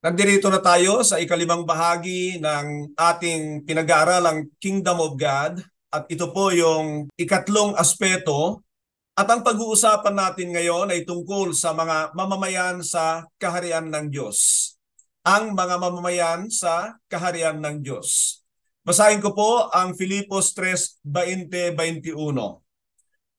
Nandito na tayo sa ikalimang bahagi ng ating pinag-aaralang Kingdom of God at ito po yung ikatlong aspeto at ang pag-uusapan natin ngayon ay tungkol sa mga mamamayan sa kaharian ng Diyos. Ang mga mamamayan sa kaharian ng Diyos. Basahin ko po ang Filipos 3:20-21.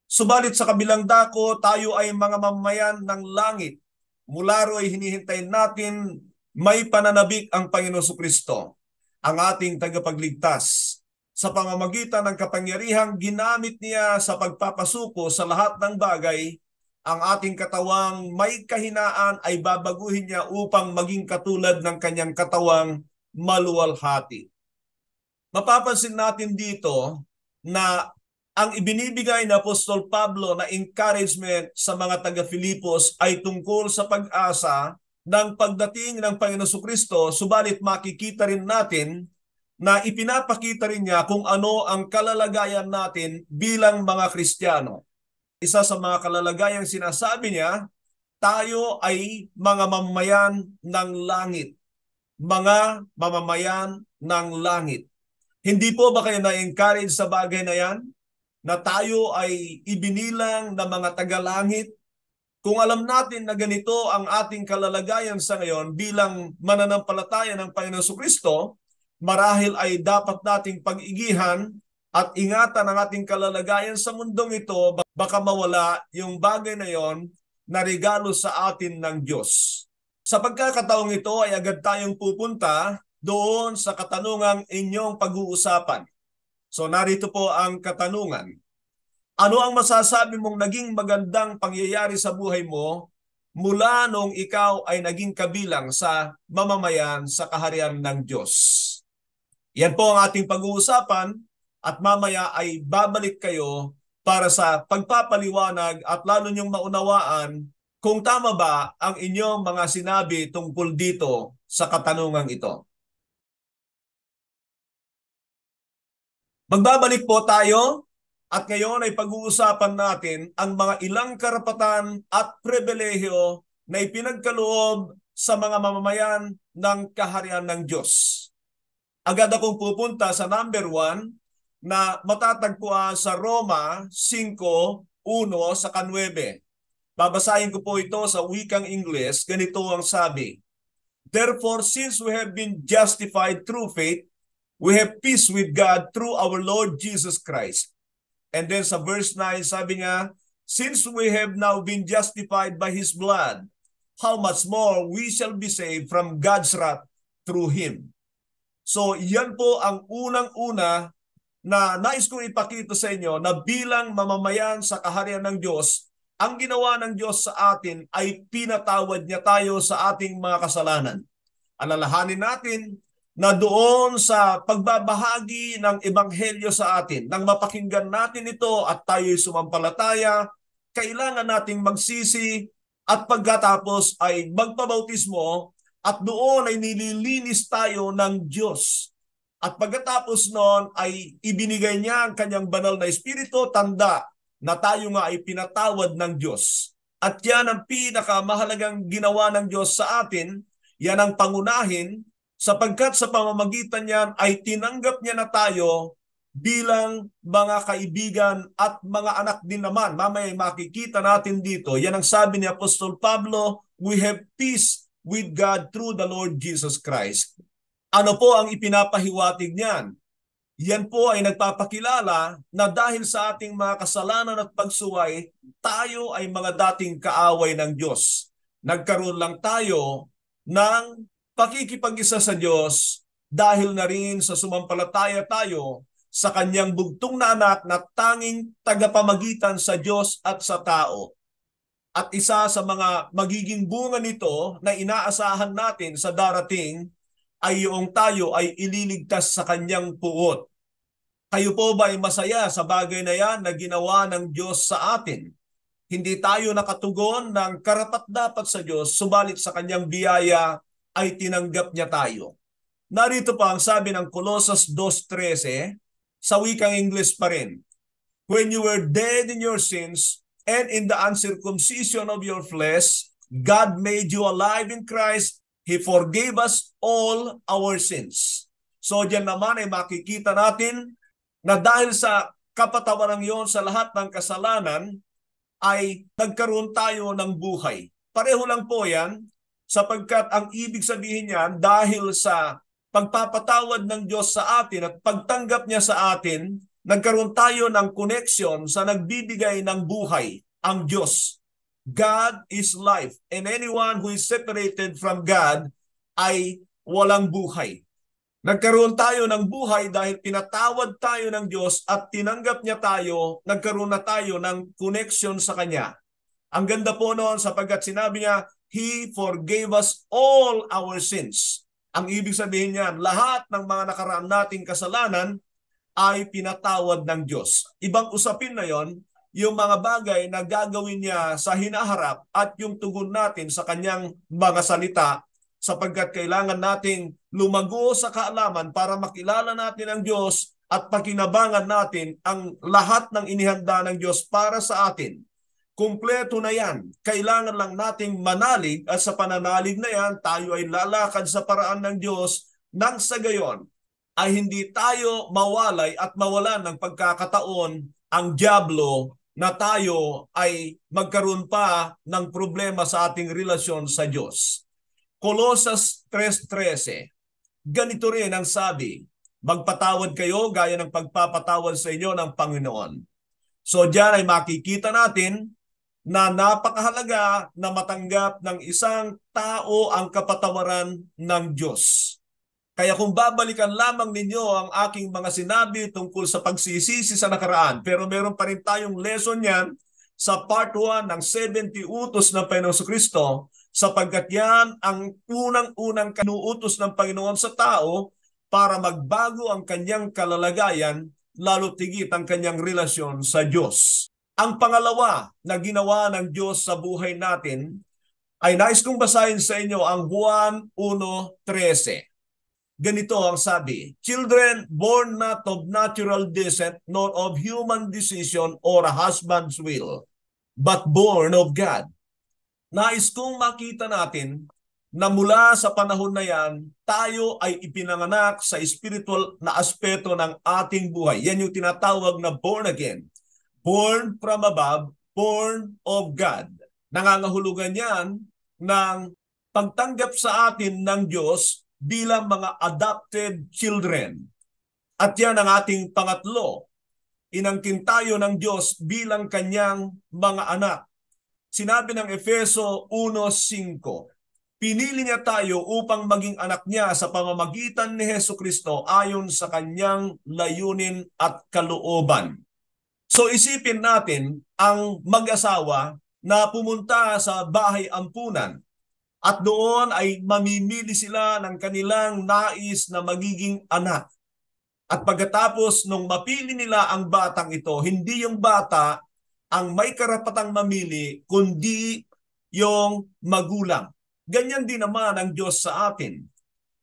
Subalit sa kabilang dako, tayo ay mga mamamayan ng langit. Mula ro'y hinihintay natin may pananabik ang Panginoon Kristo, ang ating tagapagligtas. Sa pamamagitan ng kapangyarihang ginamit niya sa pagpapasuko sa lahat ng bagay, ang ating katawang may kahinaan ay babaguhin niya upang maging katulad ng kanyang katawang maluwalhati. Mapapansin natin dito na ang ibinibigay ni Apostol Pablo na encouragement sa mga taga-Filipos ay tungkol sa pag-asa ng pagdating ng Panginoon Kristo, subalit makikita rin natin na ipinapakita rin niya kung ano ang kalalagayan natin bilang mga Kristiyano. Isa sa mga kalalagayang sinasabi niya, tayo ay mga mamamayan ng langit. Mga mamamayan ng langit. Hindi po ba kayo na-encourage sa bagay na yan? Na tayo ay ibinilang na mga tagalangit? Kung alam natin na ganito ang ating kalalagayan sa ngayon bilang mananampalataya ng Panginoon Kristo, marahil ay dapat nating pag-igihan at ingatan ang ating kalalagayan sa mundong ito, baka mawala yung bagay na yon na regalo sa atin ng Diyos. Sa pagkakataong ito ay agad tayong pupunta doon sa katanungang inyong pag-uusapan. So narito po ang katanungan. Ano ang masasabi mong naging magandang pangyayari sa buhay mo mula nung ikaw ay naging kabilang sa mamamayan sa kaharian ng Diyos? Yan po ang ating pag-uusapan at mamaya ay babalik kayo para sa pagpapaliwanag at lalo niyong maunawaan kung tama ba ang inyong mga sinabi tungkol dito sa katanungang ito. Magbabalik po tayo at ngayon ay pag-uusapan natin ang mga ilang karapatan at pribilehyo na ipinagkaloob sa mga mamamayan ng kaharian ng Diyos. Agad akong pupunta sa number 1 na matatagpuan sa Roma 5:1-9. Babasahin ko po ito sa wikang Ingles. Ganito ang sabi. Therefore, since we have been justified through faith, we have peace with God through our Lord Jesus Christ. And then sa verse 9, sabi nga, since we have now been justified by His blood, how much more we shall be saved from God's wrath through Him. So yan po ang unang-una na nais kong ipakita sa inyo na bilang mamamayan sa kaharian ng Diyos, ang ginawa ng Diyos sa atin ay pinatawad niya tayo sa ating mga kasalanan. Alalahanin natin na doon sa pagbabahagi ng ebanghelyo sa atin, nang mapakinggan natin ito at tayo'y sumampalataya, kailangan nating magsisi at pagkatapos ay magpabautismo at doon ay nililinis tayo ng Diyos. At pagkatapos noon ay ibinigay niya ang kanyang banal na espiritu, tanda na tayo nga ay pinatawad ng Diyos. At yan ang pinakamahalagang ginawa ng Diyos sa atin, yan ang pangunahin, sapagkat sa pamamagitan niyan ay tinanggap niya na tayo bilang mga kaibigan at mga anak din naman. Mamaya makikita natin dito, yan ang sabi ni Apostol Pablo, we have peace with God through the Lord Jesus Christ. Ano po ang ipinapahiwatig niyan? Yan po ay nagpapakilala na dahil sa ating mga kasalanan at pagsuway, tayo ay mga dating kaaway ng Diyos. Nagkaroon lang tayo ng pakikipag-isa sa Diyos dahil na rin sa sumampalataya tayo sa kanyang bugtong na anak na tanging tagapamagitan sa Diyos at sa tao. At isa sa mga magiging bunga nito na inaasahan natin sa darating ay yung tayo ay ililigtas sa kanyang puot. Kayo po ba ay masaya sa bagay na yan na ginawa ng Diyos sa atin? Hindi tayo nakatugon ng karapat-dapat sa Diyos, subalit sa kanyang biyaya ay tinanggap niya tayo. Narito pa ang sabi ng Colossus 2:13, sa wikang English pa rin. When you were dead in your sins and in the uncircumcision of your flesh, God made you alive in Christ. He forgave us all our sins. So diyan naman ay makikita natin na dahil sa kapatawaran yon sa lahat ng kasalanan, ay nagkaroon tayo ng buhay. Pareho lang po yan, sapagkat ang ibig sabihin niyan, dahil sa pagpapatawad ng Diyos sa atin at pagtanggap niya sa atin, nagkaroon tayo ng connection sa nagbibigay ng buhay, ang Diyos. God is life, and anyone who is separated from God ay walang buhay. Nagkaroon tayo ng buhay dahil pinatawad tayo ng Diyos at tinanggap niya tayo, nagkaroon na tayo ng connection sa Kanya. Ang ganda po noon sapagkat sinabi niya, He forgave us all our sins. Ang ibig sabihin niya, lahat ng mga nakaraan nating kasalanan ay pinatawad ng Diyos. Ibang usapin na yon, yung mga bagay na gagawin niya sa hinaharap at yung tugon natin sa Kanyang mga salita, sapagkat kailangan nating lumago sa kaalaman para makilala natin ang Diyos at pakinabangan natin ang lahat ng inihanda ng Diyos para sa atin. Kumpleto na yan. Kailangan lang nating manalig at sa pananalig na yan, tayo ay lalakad sa paraan ng Diyos nang sa gayon ay hindi tayo mawalay at mawalan ng pagkakataon ang dyablo na tayo ay magkaroon pa ng problema sa ating relasyon sa Diyos. Colossus 3:13. Ganito rin ang sabi, magpatawad kayo gaya ng pagpapatawad sa inyo ng Panginoon. So diyan ay makikita natin na napakahalaga na matanggap ng isang tao ang kapatawaran ng Diyos. Kaya kung babalikan lamang ninyo ang aking mga sinabi tungkol sa pagsisisi sa nakaraan, pero meron pa rin tayong lesson yan sa part 1 ng 70 utos ng Panginoon Kristo, sapagkat yan ang unang-unang kinuutos ng Panginoon sa tao para magbago ang kanyang kalalagayan, lalo tigit ang kanyang relasyon sa Diyos. Ang pangalawa na ginawa ng Diyos sa buhay natin ay nais kong basahin sa inyo ang Juan 1:13. Ganito ang sabi, children born not of natural descent, nor of human decision or a husband's will, but born of God. Nais kong makita natin na mula sa panahon na yan, tayo ay ipinanganak sa spiritual na aspeto ng ating buhay. Yan yung tinatawag na born again. Born from above, born of God. Nangangahulugan yan ng pagtanggap sa atin ng Diyos bilang mga adopted children. At yan ang ating pangatlo. Inangkin tayo ng Diyos bilang kanyang mga anak. Sinabi ng Efeso 1:5, pinili niya tayo upang maging anak niya sa pamamagitan ni Jesucristo ayon sa kanyang layunin at kalooban. So isipin natin ang mag-asawa na pumunta sa bahay ampunan at doon ay mamimili sila ng kanilang nais na magiging anak. At pagkatapos nung mapili nila ang batang ito, hindi yung bata ang may karapatang mamili, kundi yung magulang. Ganyan din naman ang Diyos sa atin.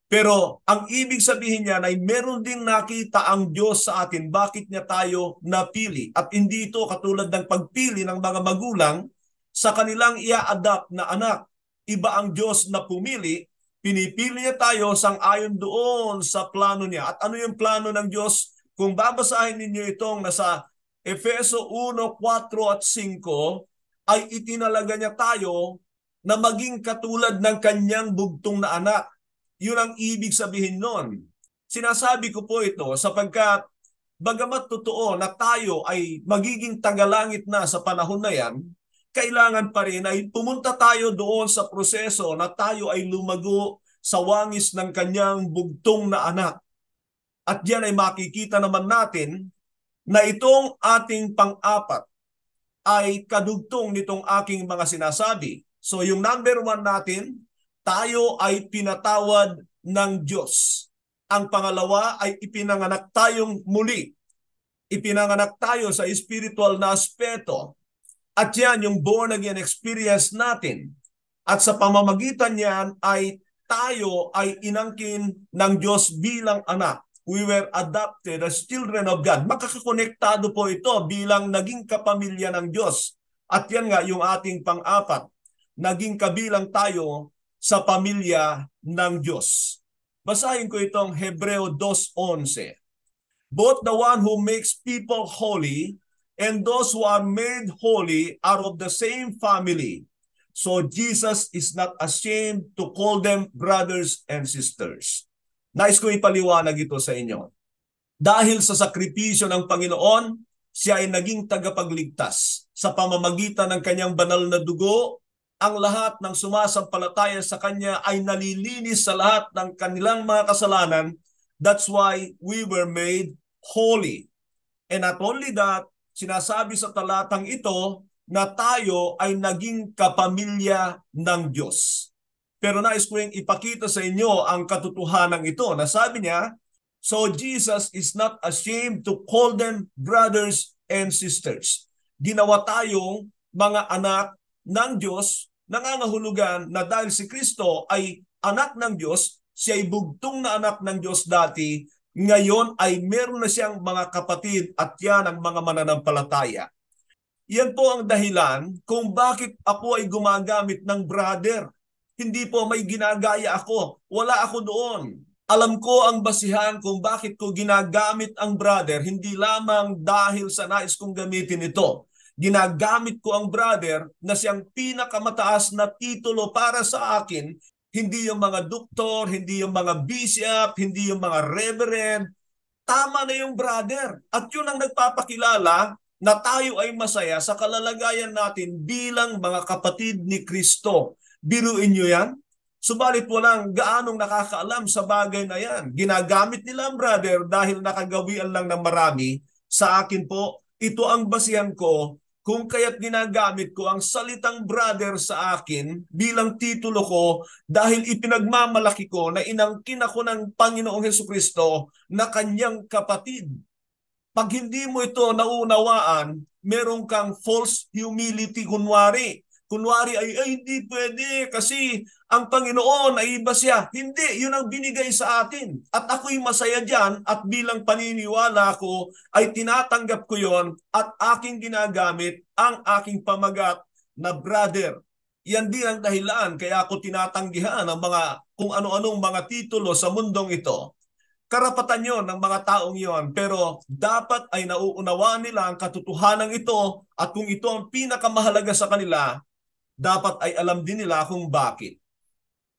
Pero ang ibig sabihin niya ay meron din nakita ang Diyos sa atin bakit niya tayo napili. At hindi ito katulad ng pagpili ng mga magulang sa kanilang ia-adapt na anak. Iba ang Diyos na pumili, pinipili niya tayo sang-ayon doon sa plano niya. At ano yung plano ng Diyos? Kung babasahin ninyo itong nasa Efeso 1:4 at 5, ay itinalaga niya tayo na maging katulad ng kanyang bugtong na anak. Yun ang ibig sabihin nun. Sinasabi ko po ito sapagkat bagamat totoo na tayo ay magiging tagalangit na sa panahon na yan, kailangan pa rin ay pumunta tayo doon sa proseso na tayo ay lumago sa wangis ng kanyang bugtong na anak. At diyan ay makikita naman natin na itong ating pang-apat ay kadugtong nitong aking mga sinasabi. So yung number 1 natin, tayo ay pinatawad ng Diyos. Ang pangalawa ay ipinanganak tayong muli. Ipinanganak tayo sa spiritual na aspeto. At yan yung born again experience natin. At sa pamamagitan niyan ay tayo ay inangkin ng Diyos bilang anak. We were adopted as children of God. Makakakonektado po ito bilang naging kapamilya ng Diyos. At yan nga yung ating pang-apat. Naging kabilang tayo sa pamilya ng Diyos. Basahin ko itong Hebreo 2:11. Both the one who makes people holy and those who are made holy are of the same family. So Jesus is not ashamed to call them brothers and sisters. Nais ko ipaliwanag ito sa inyo. Dahil sa sakripisyo ng Panginoon, siya ay naging tagapagligtas. Sa pamamagitan ng kanyang banal na dugo, ang lahat ng sumasampalataya sa kanya ay nalilinis sa lahat ng kanilang mga kasalanan. That's why we were made holy. And not only that, sinasabi sa talatang ito na tayo ay naging kapamilya ng Diyos. Pero nais ko yung ipakita sa inyo ang katotohanan ito. Nasabi niya, so Jesus is not ashamed to call them brothers and sisters. Ginawa tayong mga anak ng Diyos, nangangahulugan na dahil si Kristo ay anak ng Diyos, siya ay bugtong na anak ng Diyos dati, ngayon ay meron na siyang mga kapatid at yan ang mga mananampalataya. Yan po ang dahilan kung bakit ako ay gumagamit ng brother. Hindi po may ginagaya ako. Wala ako doon. Alam ko ang basihan kung bakit ko ginagamit ang brother, hindi lamang dahil sa nais kong gamitin ito. Ginagamit ko ang brother na siyang pinakamataas na titulo para sa akin, hindi yung mga doktor, hindi yung mga bishop, hindi yung mga reverend. Tama na yung brother. At yun ang nagpapakilala na tayo ay masaya sa kalalagayan natin bilang mga kapatid ni Kristo. Biruin nyo yan? Subalit walang gaanong nakakaalam sa bagay na yan. Ginagamit nila ang brother dahil nakagawian lang ng marami. Sa akin po, ito ang basihan ko kung kaya't ginagamit ko ang salitang brother sa akin bilang titulo ko dahil ipinagmamalaki ko na inangkin ako ng Panginoong Hesukristo na kanyang kapatid. Pag hindi mo ito naunawaan, meron kang false humility kunwari. Kunwari ay hindi pwede kasi ang Panginoon ay iba siya. Hindi, yun ang binigay sa atin. At ako'y masaya dyan at bilang paniniwala ko ay tinatanggap ko yon at aking ginagamit ang aking pamagat na brother. Yan din ang dahilan kaya ako tinatanggihan ang mga kung ano-anong mga titulo sa mundong ito. Karapatan yon ng mga taong yon, pero dapat ay nauunawaan nila ang katotohanan ito at kung ito ang pinakamahalaga sa kanila, dapat ay alam din nila kung bakit.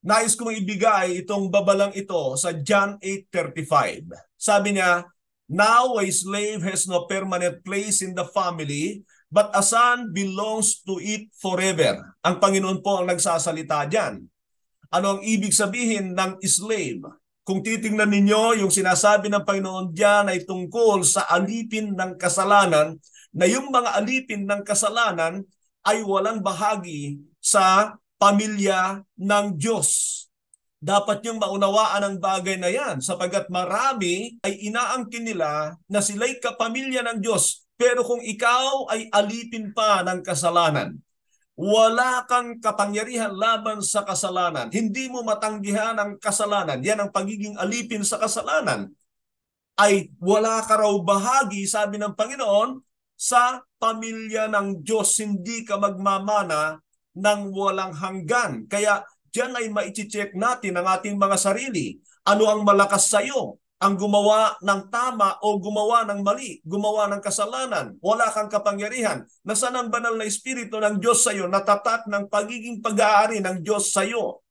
Nais kong ibigay itong babalang ito sa John 8:35. Sabi niya, now a slave has no permanent place in the family, but a son belongs to it forever. Ang Panginoon po ang nagsasalita dyan. Ano ang ibig sabihin ng slave? Kung titingnan ninyo, yung sinasabi ng Panginoon dyan ay tungkol sa alipin ng kasalanan, na yung mga alipin ng kasalanan ay walang bahagi sa pamilya ng Diyos. Dapat yung maunawaan ang bagay na yan sapagkat marami ay inaangkin nila na sila'y kapamilya ng Diyos. Pero kung ikaw ay alipin pa ng kasalanan, wala kang kapangyarihan laban sa kasalanan. Hindi mo matanggihan ang kasalanan. Yan ang pagiging alipin sa kasalanan. Ay wala ka raw bahagi, sabi ng Panginoon, sa pamilya ng Diyos. Hindi ka magmamana ng walang hanggan. Kaya diyan ay maiche-check natin ang ating mga sarili. Ano ang malakas sa iyo? Ang gumawa ng tama o gumawa ng mali, gumawa ng kasalanan, wala kang kapangyarihan. Nasaan ang banal na Espiritu ng Diyos sa iyo, natatak ng pagiging pag-aari ng Diyos sa iyo?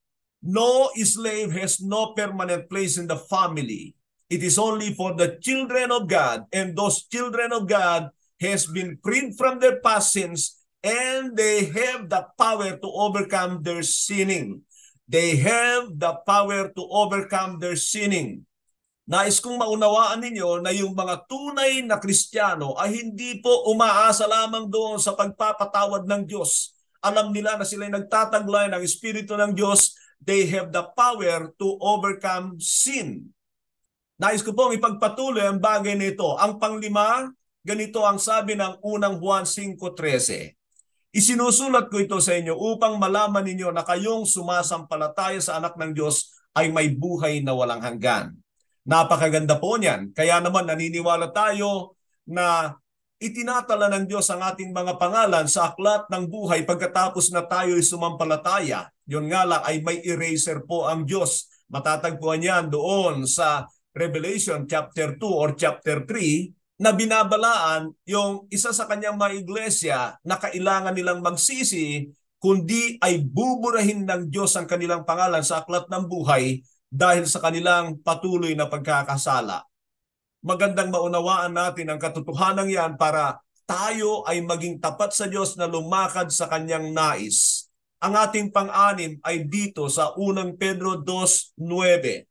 No slave has no permanent place in the family. It is only for the children of God, and those children of God has been freed from their past sins, and they have the power to overcome their sinning. They have the power to overcome their sinning. Nais kong maunawaan ninyo na yung mga tunay na Kristiyano ay hindi po umaasa lamang doon sa pagpapatawad ng Diyos. Alam nila na sila'y nagtataglay ng Espiritu ng Diyos. They have the power to overcome sin. Nais ko pong ipagpatuloy ang bagay nito. Ang panglima, ganito ang sabi ng unang Juan 5:13. Isinusulat ko ito sa inyo upang malaman ninyo na kayong sumasampalataya sa anak ng Diyos ay may buhay na walang hanggan. Napakaganda po niyan. Kaya naman naniniwala tayo na itinatala ng Diyos ang ating mga pangalan sa aklat ng buhay pagkatapos na tayo ay sumampalataya. Yun nga lang ay may eraser po ang Diyos. Matatagpuan yan doon sa Revelation chapter 2 or chapter 3 na binabalaan yung isa sa kanyang mga iglesia na kailangan nilang magsisi kundi ay buburahin ng Diyos ang kanilang pangalan sa aklat ng buhay dahil sa kanilang patuloy na pagkakasala. Magandang maunawaan natin ang katotohanan yan para tayo ay maging tapat sa Diyos na lumakad sa kanyang nais. Ang ating pang-anim ay dito sa 1 Pedro 2:9.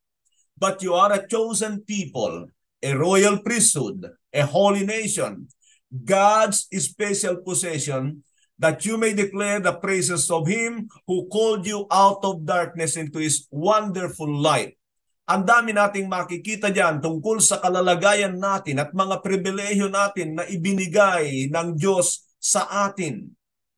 But you are a chosen people, a royal priesthood, a holy nation, God's special possession, that you may declare the praises of Him who called you out of darkness into His wonderful light. Ang dami nating makikita dyan tungkol sa kalalagayan natin at mga pribilehyo natin na ibinigay ng Diyos sa atin,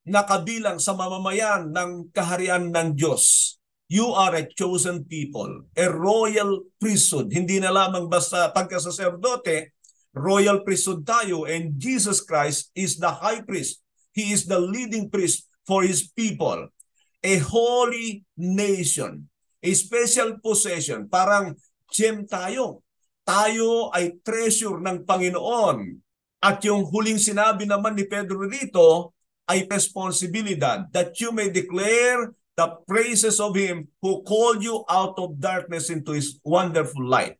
na kabilang sa mamamayan ng kaharian ng Diyos. You are a chosen people, a royal priesthood. Hindi na lamang basta pagkasaserdote, royal priesthood tayo, and Jesus Christ is the high priest. He is the leading priest for His people. A holy nation. A special possession, parang gem tayo. Tayo ay treasure ng Panginoon. At yung huling sinabi naman ni Pedro dito ay responsibilidad that you may declare the praises of Him who called you out of darkness into His wonderful light.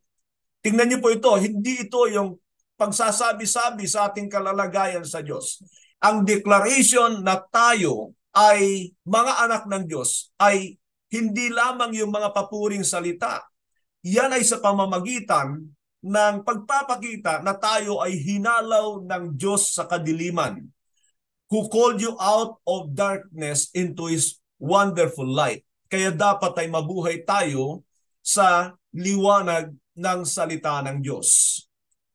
Tingnan niyo po ito, hindi ito yung pagsasabi-sabi sa ating kalalagayan sa Diyos. Ang declaration na tayo ay mga anak ng Diyos ay hindi lamang yung mga papuring salita. Yan ay sa pamamagitan ng pagpapakita na tayo ay hinalaw ng Diyos sa kadiliman, who called you out of darkness into His wonderful light. Kaya dapat ay mabuhay tayo sa liwanag ng salita ng Diyos.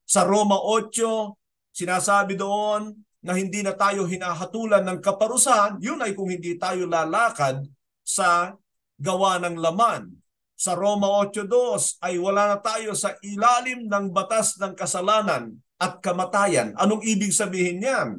Sa Roma 8, sinasabi doon na hindi na tayo hinahatulan ng kaparusahan, yun ay kung hindi tayo lalakad sa gawa ng laman. Sa Roma 8:2 ay wala na tayo sa ilalim ng batas ng kasalanan at kamatayan. Anong ibig sabihin niyan?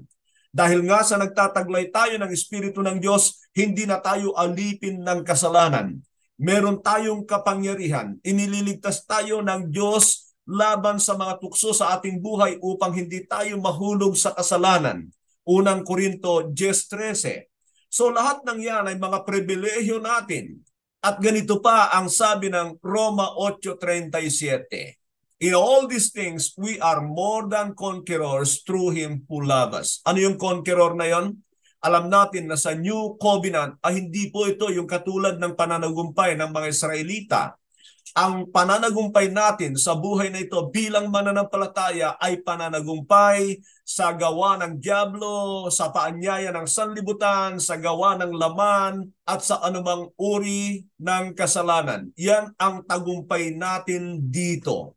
Dahil nga sa nagtataglay tayo ng Espiritu ng Diyos, hindi na tayo alipin ng kasalanan. Meron tayong kapangyarihan. Inililigtas tayo ng Diyos laban sa mga tukso sa ating buhay upang hindi tayo mahulog sa kasalanan. 1 Korinto 10:13. So lahat ng yan ay mga pribilehyo natin. At ganito pa ang sabi ng Roma 8:37. In all these things, we are more than conquerors through Him who loves us. Ano yung conqueror na yon? Alam natin na sa New Covenant ay hindi po ito yung katulad ng pananagumpay ng mga Israelita. Ang pananagumpay natin sa buhay na ito bilang mananampalataya ay pananagumpay sa gawa ng dyablo, sa paanyaya ng sanlibutan, sa gawa ng laman, at sa anumang uri ng kasalanan. Yan ang tagumpay natin dito.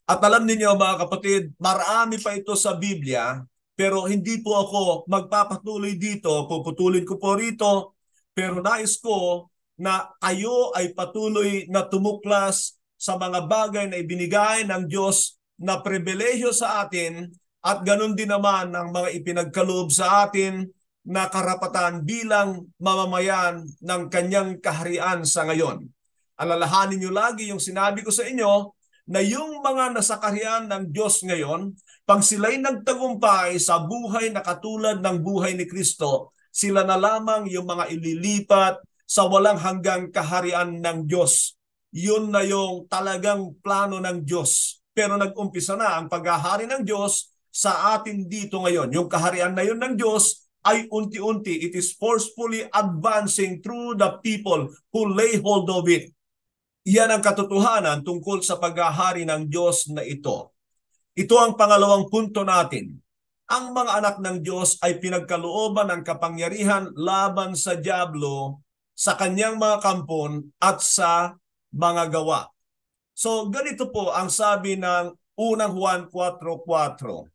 At alam niyo mga kapatid, marami pa ito sa Biblia, pero hindi po ako magpapatuloy dito, puputulin ko po rito, pero nais ko na kayo ay patuloy na tumuklas sa mga bagay na ibinigay ng Diyos na pribilehyo sa atin at ganun din naman ang mga ipinagkaloob sa atin na karapatan bilang mamamayan ng kanyang kaharian sa ngayon. Alalahanin niyo lagi yung sinabi ko sa inyo na yung mga nasa kaharian ng Diyos ngayon, pag sila'y nagtagumpay sa buhay na katulad ng buhay ni Kristo, sila na lamang yung mga ililipat sa walang hanggang kaharian ng Diyos. Yun na yung talagang plano ng Diyos. Pero nag-umpisa na ang paghahari ng Diyos sa atin dito ngayon. Yung kaharian na yun ng Diyos ay unti-unti, it is forcefully advancing through the people who lay hold of it. Iyan ang katotohanan tungkol sa paghahari ng Diyos na ito. Ito ang pangalawang punto natin. Ang mga anak ng Diyos ay pinagkalooban ng kapangyarihan laban sa dyablo, sa kanyang mga kampon at sa mga gawa. So ganito po ang sabi ng 1 Juan 4:4.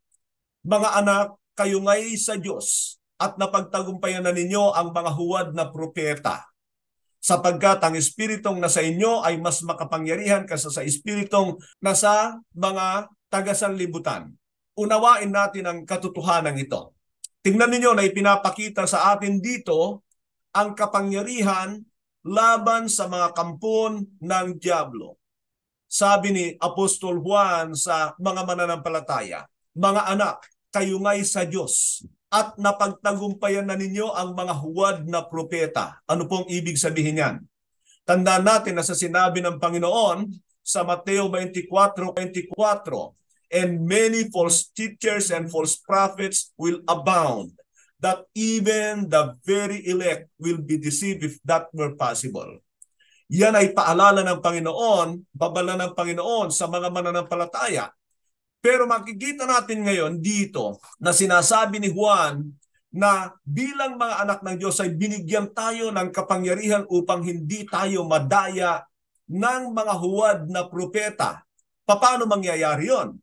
Mga anak, kayo nga'y sa Diyos at napagtagumpayan na ninyo ang mga huwad na propeta, sapagkat ang espiritong nasa inyo ay mas makapangyarihan kaysa sa espiritong nasa mga taga-sanlibutan. unawain natin ang katotohanan ito. Tingnan ninyo na ipinapakita sa atin dito ang kapangyarihan laban sa mga kampon ng diablo. Sabi ni Apostol Juan sa mga mananampalataya, mga anak, kayo nga'y sa Diyos at napagtagumpayan na ninyo ang mga huwad na propeta. Ano pong ibig sabihin yan? Tandaan natin na sa sinabi ng Panginoon sa Mateo 24:24, and many false teachers and false prophets will abound, that even the very elect will be deceived if that were possible. Yan ay paalala ng Panginoon, babala ng Panginoon sa mga mananampalataya. Pero makikita natin ngayon dito na sinasabi ni Juan na bilang mga anak ng Diyos ay binigyan tayo ng kapangyarihan upang hindi tayo madaya ng mga huwad na propeta. Paano mangyayari yon?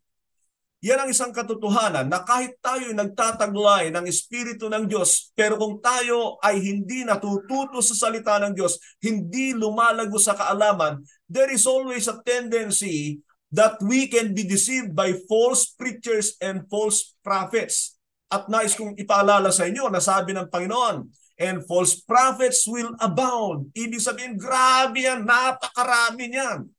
Yan ang isang katotohanan na kahit tayo nagtataglay ng Espiritu ng Diyos, pero kung tayo ay hindi natututo sa salita ng Diyos, hindi lumalago sa kaalaman, there is always a tendency that we can be deceived by false preachers and false prophets. At nais kong ipaalala sa inyo na sabi ng Panginoon, and false prophets will abound. Ibig sabihin, grabe yan, napakarami niyan.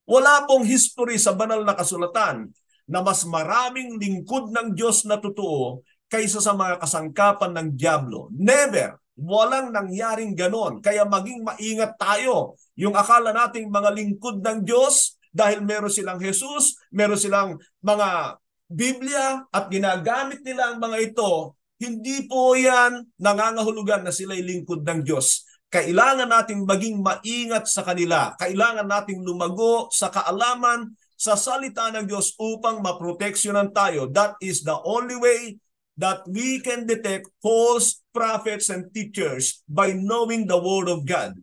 Wala pong history sa banal na kasulatan na mas maraming lingkod ng Diyos na totoo kaysa sa mga kasangkapan ng diablo. Never. Walang nangyaring ganon. Kaya maging maingat tayo. Yung akala nating mga lingkod ng Diyos dahil meron silang Jesus, meron silang mga Biblia at ginagamit nila ang mga ito, hindi po yan nangangahulugan na sila'y lingkod ng Diyos. Kailangan nating maging maingat sa kanila. Kailangan nating lumago sa kaalaman sa salita ng Diyos upang maproteksyonan tayo. That is the only way that we can detect false prophets and teachers by knowing the Word of God.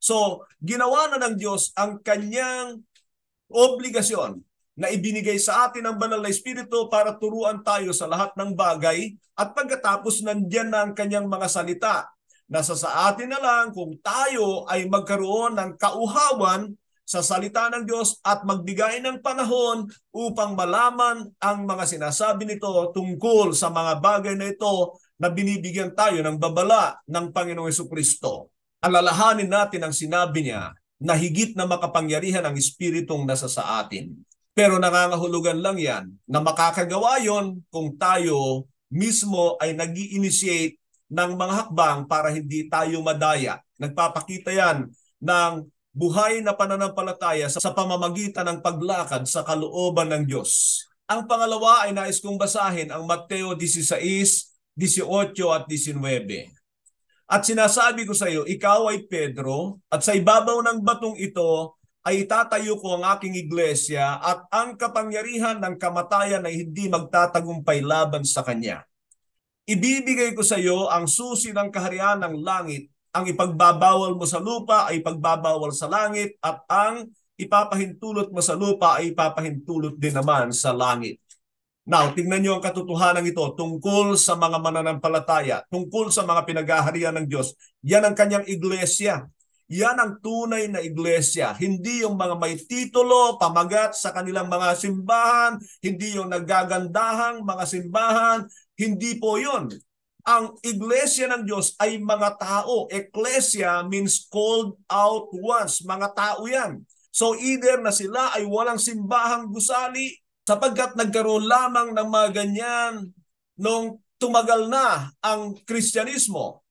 So, ginawa na ng Diyos ang kanyang obligasyon na ibinigay sa atin ng Banal na Espiritu para turuan tayo sa lahat ng bagay at pagkatapos nandiyan na ang kanyang mga salita. Nasa sa atin na lang kung tayo ay magkaroon ng kauhawan sa salita ng Diyos at magbigay ng panahon upang malaman ang mga sinasabi nito tungkol sa mga bagay na ito na binibigyan tayo ng babala ng Panginoong Jesucristo. Alalahanin natin ang sinabi niya na higit na makapangyarihan ang Espiritong nasa sa atin. Pero nangangahulugan lang yan na makakagawa yon kung tayo mismo ay nag-i-initiate ng mga hakbang para hindi tayo madaya. Nagpapakita yan ng buhay na pananampalataya sa pamamagitan ng paglakad sa kalooban ng Diyos. Ang pangalawa ay nais kong basahin ang Mateo 16, 18 at 19. At sinasabi ko sa iyo, ikaw ay Pedro, at sa ibabaw ng batong ito ay itatayo ko ang aking iglesia at ang kapangyarihan ng kamatayan ay hindi magtatagumpay laban sa kanya. Ibibigay ko sa iyo ang susi ng kaharian ng langit. Ang ipagbabawal mo sa lupa ay ipagbabawal sa langit at ang ipapahintulot mo sa lupa ay ipapahintulot din naman sa langit. Now, tingnan niyo ang katotohanan ito tungkol sa mga mananampalataya, tungkol sa mga pinagaharian ng Diyos. Yan ang kanyang iglesia. Yan ang tunay na iglesia. Hindi yung mga may titulo, pamagat sa kanilang mga simbahan, hindi yung nagagandahang mga simbahan, hindi po yun. Ang iglesia ng Diyos ay mga tao. Ecclesia means called out ones. Mga tao yan. So either na sila ay walang simbahang gusali sapagkat nagkaroon lamang ng mga ganyan nung tumagal na ang Kristyanismo.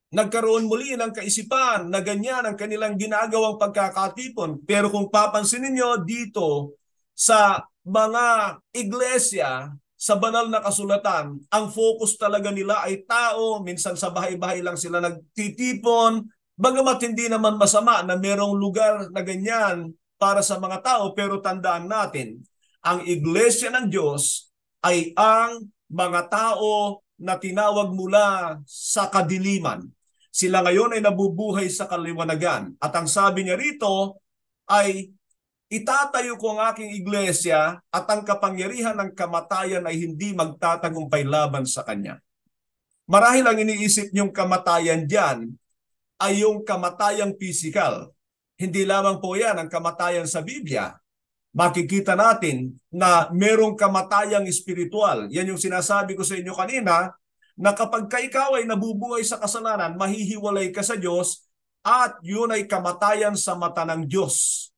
Nagkaroon muli ng kaisipan na ganyan ang kanilang ginagawang pagkakatipon. Pero kung papansinin nyo dito sa mga iglesia, sa banal na kasulatan, ang focus talaga nila ay tao. Minsan sa bahay-bahay lang sila nagtitipon. Bagamat hindi naman masama na merong lugar na ganyan para sa mga tao, pero tandaan natin, ang iglesia ng Diyos ay ang mga tao na tinawag mula sa kadiliman. Sila ngayon ay nabubuhay sa kaliwanagan. At ang sabi niya rito ay, itatayo ko ang aking iglesia at ang kapangyarihan ng kamatayan ay hindi magtatagumpay laban sa kanya. Marahil ang iniisip niyong kamatayan diyan ay yung kamatayang physical. Hindi lamang po yan ang kamatayan sa Biblia. makikita natin na merong kamatayang espiritual. Yan yung sinasabi ko sa inyo kanina, na kapag ikaw ay nabubuhay sa kasalanan, mahihiwalay ka sa Diyos at yun ay kamatayan sa mata ng Diyos.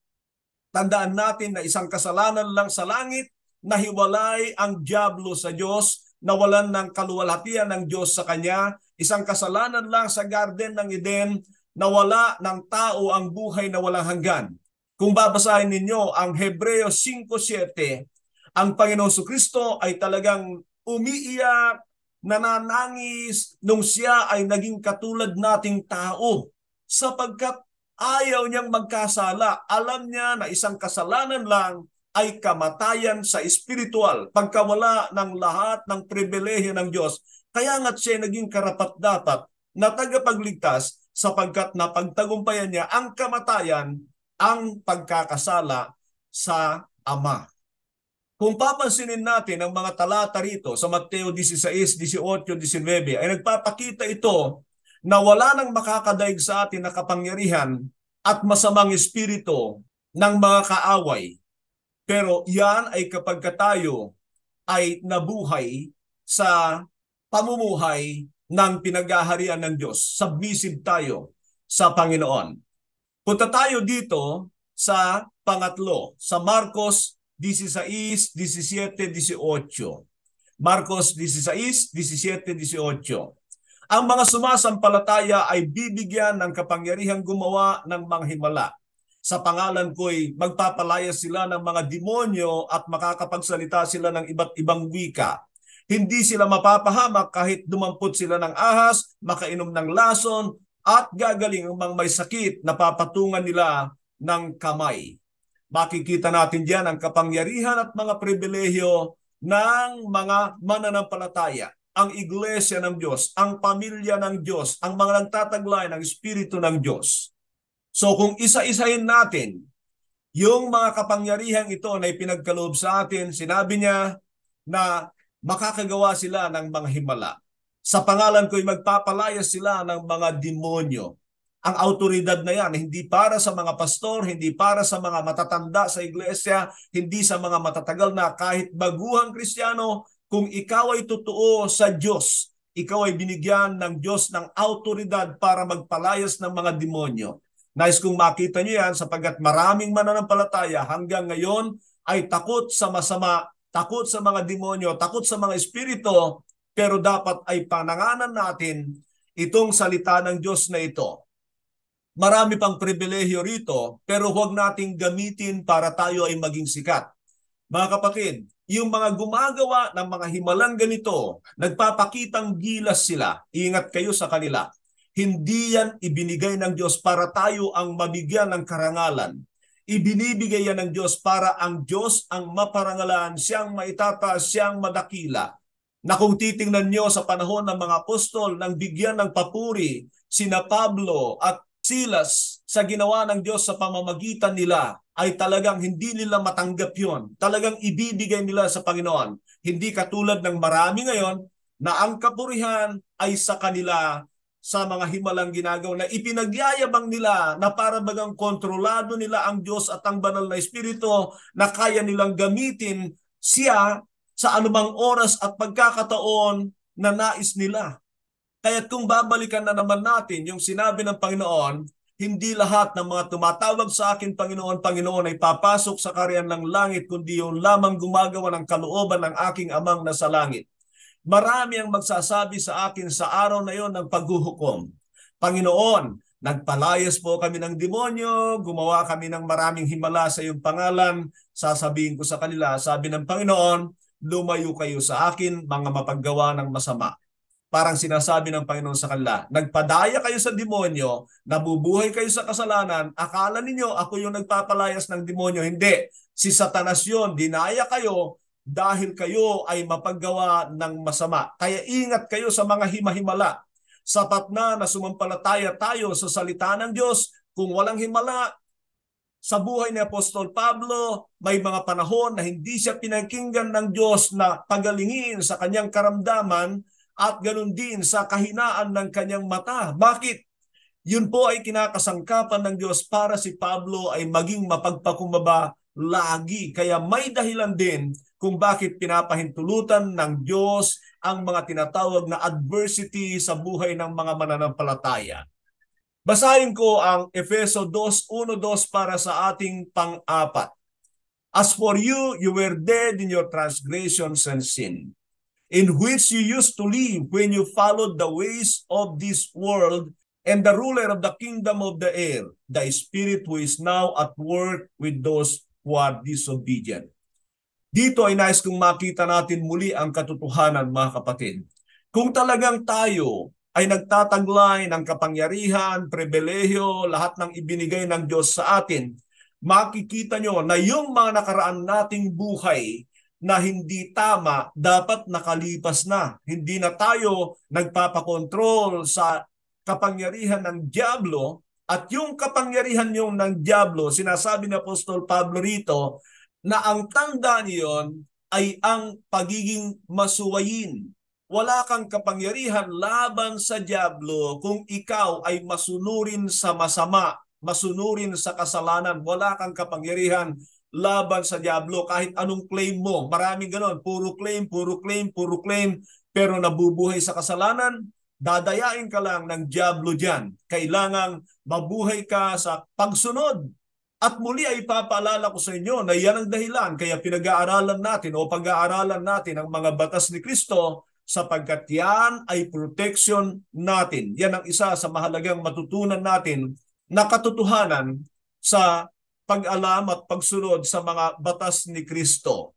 Tandaan natin na isang kasalanan lang sa langit, nahiwalay ang dyablo sa Diyos, nawalan ng kaluwalhatian ng Diyos sa Kanya. Isang kasalanan lang sa Garden ng Eden, nawala ng tao ang buhay na walang hanggan. Kung babasahin ninyo ang Hebreo 5:7, ang Panginoon Kristo ay talagang umiiyak, nananangis nung siya ay naging katulad nating tao sapagkat ayaw niyang magkasala. Alam niya na isang kasalanan lang ay kamatayan sa espiritual, pagkawala ng lahat ng pribilehyo ng Diyos. Kaya nga't siya naging karapat-dapat na tagapagligtas sapagkat napagtagumpayan niya ang kamatayan, ang pagkakasala sa Ama. Kung papansinin natin ang mga talata rito sa Mateo 16, 18, 19, ay nagpapakita ito na wala nang makakadaig sa atin na kapangyarihan at masamang espiritu ng mga kaaway. Pero yan ay kapag tayo ay nabuhay sa pamumuhay ng pinaghaharian ng Diyos. Submissive tayo sa Panginoon. Punta tayo dito sa pangatlo, sa Marcos 16, 17, 18. Marcos 16, 17, 18. Ang mga sumasampalataya ay bibigyan ng kapangyarihang gumawa ng mga himala. Sa pangalan ko'y magpapalaya sila ng mga demonyo at makakapagsalita sila ng iba't ibang wika. Hindi sila mapapahamak kahit dumampot sila ng ahas, makainom ng lason, at gagaling ang mga may sakit na papatungan nila ng kamay. Makikita natin diyan ang kapangyarihan at mga pribilehyo ng mga mananampalataya, ang iglesia ng Diyos, ang pamilya ng Diyos, ang mga nagtataglay ng Espiritu ng Diyos. So kung isa-isahin natin, yung mga kapangyarihang ito na ipinagkaloob sa atin, sinabi niya na makakagawa sila ng mga himala. Sa pangalan ko'y magpapalayas sila ng mga demonyo. Ang autoridad na yan, hindi para sa mga pastor, hindi para sa mga matatanda sa iglesia, hindi sa mga matatagal na kahit baguhang Kristiyano. Kung ikaw ay totoo sa Diyos, ikaw ay binigyan ng Diyos ng autoridad para magpalayas ng mga demonyo. Nais kong makita niyo yan sapagkat maraming mananampalataya hanggang ngayon ay takot sa masama, takot sa mga demonyo, takot sa mga espiritu, pero dapat ay pananganan natin itong salita ng Diyos na ito. Marami pang pribilehyo rito, pero huwag nating gamitin para tayo ay maging sikat. Mga kapatid, yung mga gumagawa ng mga himalang ganito, nagpapakitang gilas sila, ingat kayo sa kanila. Hindi yan ibinigay ng Diyos para tayo ang mabigyan ng karangalan. Ibinibigay yan ng Diyos para ang Diyos ang maparangalan, siyang maitataas, siyang madakila. Na kung titingnan nyo sa panahon ng mga apostol, nang bigyan ng papuri, sina Pablo at Silas sa ginawa ng Diyos sa pamamagitan nila, ay talagang hindi nila matanggap yon. Talagang ibibigay nila sa Panginoon. Hindi katulad ng marami ngayon na ang kapurihan ay sa kanila sa mga himalang ginagawa na ipinagyayabang nila na para bagang kontrolado nila ang Diyos at ang banal na Espiritu na kaya nilang gamitin siya sa anumang oras at pagkakataon na nais nila. Kaya kung babalikan na naman natin yung sinabi ng Panginoon, hindi lahat ng mga tumatawag sa akin, Panginoon, Panginoon, ay papasok sa kaharian ng langit, kundi yung lamang gumagawa ng kalooban ng aking amang nasa langit. Marami ang magsasabi sa akin sa araw na yon ng paghuhukom. Panginoon, nagpalayas po kami ng demonyo, gumawa kami ng maraming himala sa iyong pangalan. Sasabihin ko sa kanila, sabi ng Panginoon, lumayo kayo sa akin, mga mapaggawa ng masama. Parang sinasabi ng Panginoon sa kanila, nagpadaya kayo sa demonyo, nabubuhay kayo sa kasalanan, akala ninyo ako yung nagpapalayas ng demonyo. Hindi, si Satanas yun, dinaya kayo dahil kayo ay mapaggawa ng masama. Kaya ingat kayo sa mga himahimala. Sapat na sumampalataya tayo sa salita ng Diyos. Kung walang himala, sa buhay ni Apostol Pablo, may mga panahon na hindi siya pinakinggan ng Diyos na pagalingin sa kanyang karamdaman, at ganun din sa kahinaan ng kanyang mata. Bakit? Yun po ay kinakasangkapan ng Diyos para si Pablo ay maging mapagpakumbaba lagi. Kaya may dahilan din kung bakit pinapahintulutan ng Diyos ang mga tinatawag na adversity sa buhay ng mga mananampalataya. Basahin ko ang Efeso 2:1-2 para sa ating pang-apat. As for you, you were dead in your transgressions and sin, in which you used to live when you followed the ways of this world and the ruler of the kingdom of the air, the spirit who is now at work with those who are disobedient. Dito ay nais kong makita natin muli ang katotohanan, mga kapatid. Kung talagang tayo ay nagtataglay ng kapangyarihan, pribilehyo, lahat ng ibinigay ng Diyos sa atin, makikita nyo na yung mga nakaraan nating buhay na hindi tama, dapat nakalipas na. Hindi na tayo nagpapakontrol sa kapangyarihan ng dyablo, at yung kapangyarihan yung ng dyablo, sinasabi ni Apostol Pablo rito, na ang tanda niyon ay ang pagiging masuwayin. Wala kang kapangyarihan laban sa dyablo kung ikaw ay masunurin sa masama, masunurin sa kasalanan. Wala kang kapangyarihan laban sa dyablo kahit anong claim mo. Maraming ganon, puro claim, puro claim, puro claim, pero nabubuhay sa kasalanan. Dadayain ka lang ng dyablo dyan. Kailangang mabuhay ka sa pagsunod. At muli ay ipapaalala ko sa inyo na yan ang dahilan kaya pinag-aaralan natin o pag-aaralan natin ang mga batas ni Kristo, sapagkat yan ay protection natin. Yan ang isa sa mahalagang matutunan natin na katotohanan sa pag-alam at pagsunod sa mga batas ni Kristo.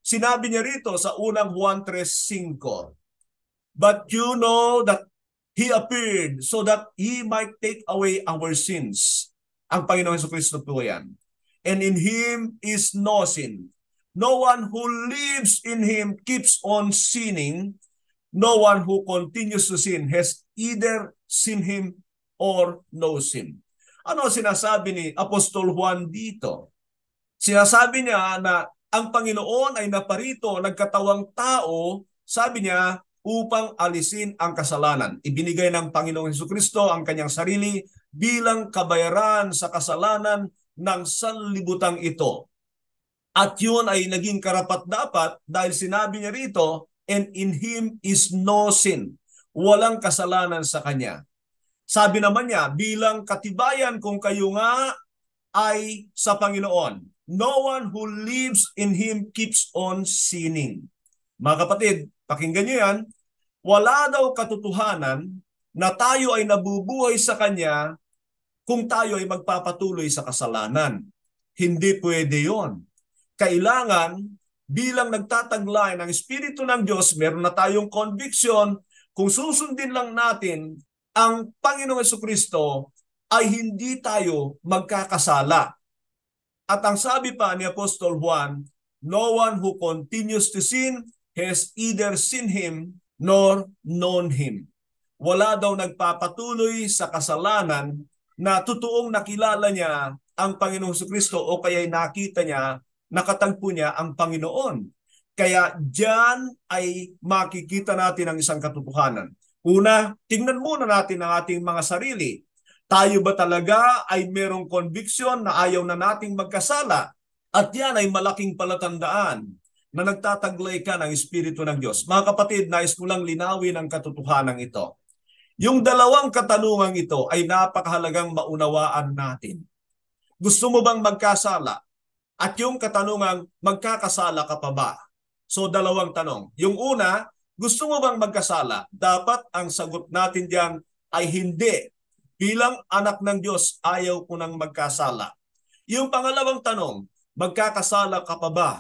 Sinabi niya rito sa unang Juan 3:5, but you know that He appeared so that He might take away our sins. Ang Panginoong Jesucristo po yan. And in Him is no sin. No one who lives in Him keeps on sinning. No one who continues to sin has either seen Him or knows Him. Ano sinasabi ni Apostol Juan dito? Sinasabi niya na ang Panginoon ay naparito, nagkatawang tao, sabi niya, upang alisin ang kasalanan. Ibinigay ng Panginoong Jesucristo ang kanyang sarili bilang kabayaran sa kasalanan ng sanlibutan ito. At yun ay naging karapat-dapat dahil sinabi niya rito, and in Him is no sin. Walang kasalanan sa Kanya. Sabi naman niya, bilang katibayan kung kayo nga ay sa Panginoon, no one who lives in Him keeps on sinning. Mga kapatid, pakinggan niyo yan, wala daw katotohanan na tayo ay nabubuhay sa Kanya kung tayo ay magpapatuloy sa kasalanan. Hindi pwede yon. Kailangan, bilang nagtataglay ng Espiritu ng Diyos, meron na tayong conviction, kung susundin lang natin ang Panginoong Jesucristo, ay hindi tayo magkakasala. At ang sabi pa ni Apostol Juan, no one who continues to sin has either seen Him nor known Him. Wala daw nagpapatuloy sa kasalanan na totoong nakilala niya ang Panginoong Jesucristo o kaya'y nakita niya, nakatagpo niya ang Panginoon. Kaya diyan ay makikita natin ang isang katotohanan. Una, tingnan muna natin ang ating mga sarili. Tayo ba talaga ay merong conviction na ayaw na nating magkasala? At yan ay malaking palatandaan na nagtataglay ka ng Espiritu ng Diyos. Mga kapatid, nais ko lang linawin ang katotohanan ito. Yung dalawang katanungan ito ay napakahalagang maunawaan natin. Gusto mo bang magkasala? At yung katanungang, magkakasala ka pa ba? So dalawang tanong. Yung una, gusto mo bang magkasala? Dapat ang sagot natin diyan ay hindi. Bilang anak ng Diyos, ayaw ko nang magkasala. Yung pangalawang tanong, magkakasala ka pa ba?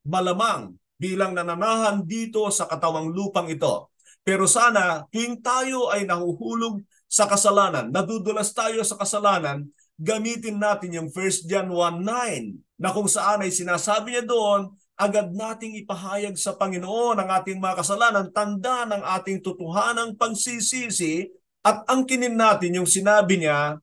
Malamang bilang nananahan dito sa katawang lupang ito. Pero sana tuwing tayo ay nahuhulog sa kasalanan, nadudulas tayo sa kasalanan, gamitin natin yung 1 John 1:9 na kung saan ay sinasabi niya doon, agad nating ipahayag sa Panginoon ang ating mga kasalanan, tanda ng ating totohanang pagsisisi, at angkinin natin yung sinabi niya,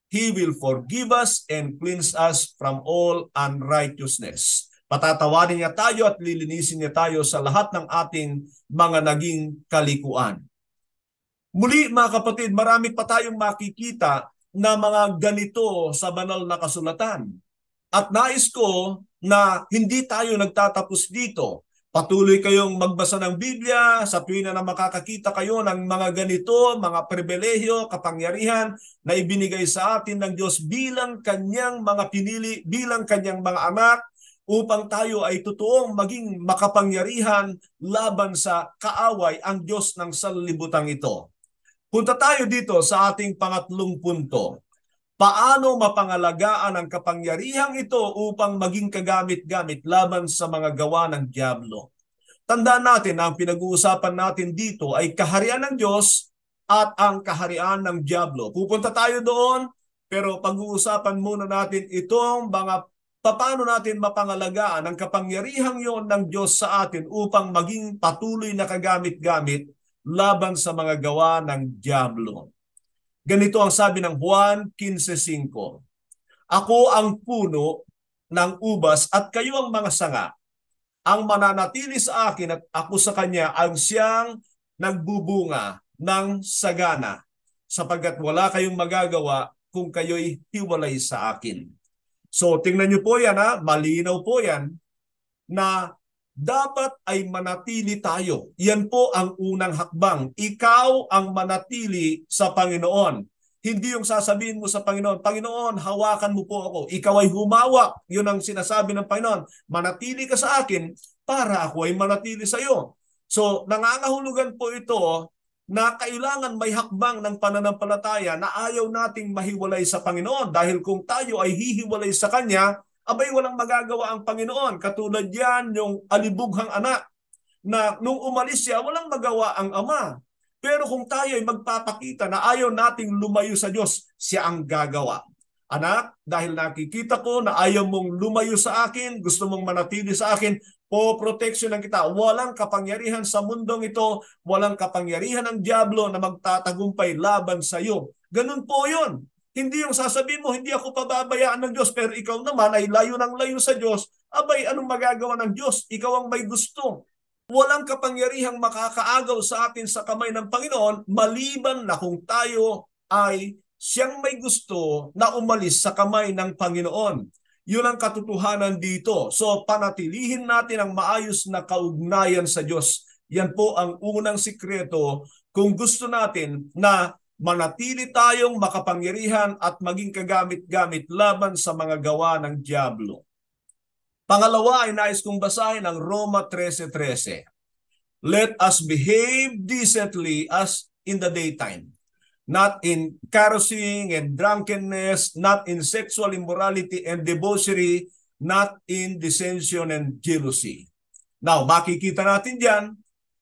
He will forgive us and cleanse us from all unrighteousness. Patatawarin niya tayo at lilinisin niya tayo sa lahat ng ating mga naging kalikuan. Muli mga kapatid, marami pa tayong makikita na mga ganito sa banal na kasulatan. At nais ko na hindi tayo nagtatapos dito. Patuloy kayong magbasa ng Biblia sa tuwing na makakakita kayo ng mga ganito, mga pribilehyo, kapangyarihan na ibinigay sa atin ng Diyos bilang kanyang mga pinili, bilang kanyang mga anak, upang tayo ay totoong maging makapangyarihan laban sa kaaway ang Diyos ng sanlibutan ito. Punta tayo dito sa ating pangatlong punto. Paano mapangalagaan ang kapangyarihang ito upang maging kagamit-gamit laban sa mga gawa ng dyablo? Tandaan natin na ang pinag-uusapan natin dito ay kaharian ng Diyos at ang kaharian ng dyablo. Pupunta tayo doon, pero pag-uusapan muna natin itong mga paano natin mapangalagaan ang kapangyarihang yon ng Diyos sa atin upang maging patuloy na kagamit-gamit laban sa mga gawa ng dyablo. Ganito ang sabi ng Juan 15:5. Ako ang puno ng ubas at kayo ang mga sanga. Ang mananatili sa akin at ako sa kanya ang siyang nagbubunga ng sagana, sapagkat wala kayong magagawa kung kayo'y hiwalay sa akin. So tingnan niyo po yan, malinaw po yan na dapat ay manatili tayo. Yan po ang unang hakbang. Ikaw ang manatili sa Panginoon. Hindi yung sasabihin mo sa Panginoon, Panginoon, hawakan mo po ako. Ikaw ay humawak. Yun ang sinasabi ng Panginoon. Manatili ka sa akin para ako ay manatili sa iyo. So, nangangahulugan po ito na kailangan may hakbang ng pananampalataya na ayaw nating mahiwalay sa Panginoon. Dahil kung tayo ay hihiwalay sa Kanya, abay walang magagawa ang Panginoon. Katulad yan yung alibughang anak na nung umalis siya, walang magawa ang ama. Pero kung tayo ay magpapakita na ayaw nating lumayo sa Diyos, siya ang gagawa. Anak, dahil nakikita ko na ayaw mong lumayo sa akin, gusto mong manatili sa akin, poproteksyonan kita. Walang kapangyarihan sa mundong ito, walang kapangyarihan ng dyablo na magtatagumpay laban sa iyo. Ganun po yun. Hindi yung sasabihin mo, hindi ako pababayaan ng Diyos, pero ikaw naman ay layo ng layo sa Diyos. Abay, anong magagawa ng Diyos? Ikaw ang may gusto. Walang kapangyarihang makakaagaw sa atin sa kamay ng Panginoon, maliban na kung tayo ay siyang may gusto na umalis sa kamay ng Panginoon. Yun ang katotohanan dito. So, panatilihin natin ang maayos na kaugnayan sa Diyos. Yan po ang unang sikreto kung gusto natin na manatili tayong makapangyarihan at maging kagamit-gamit laban sa mga gawa ng dyablo. Pangalawa ay nais kong basahin ang Roma 13:13. Let us behave decently as in the daytime, not in carousing and drunkenness, not in sexual immorality and debauchery, not in dissension and jealousy. Now, makikita natin diyan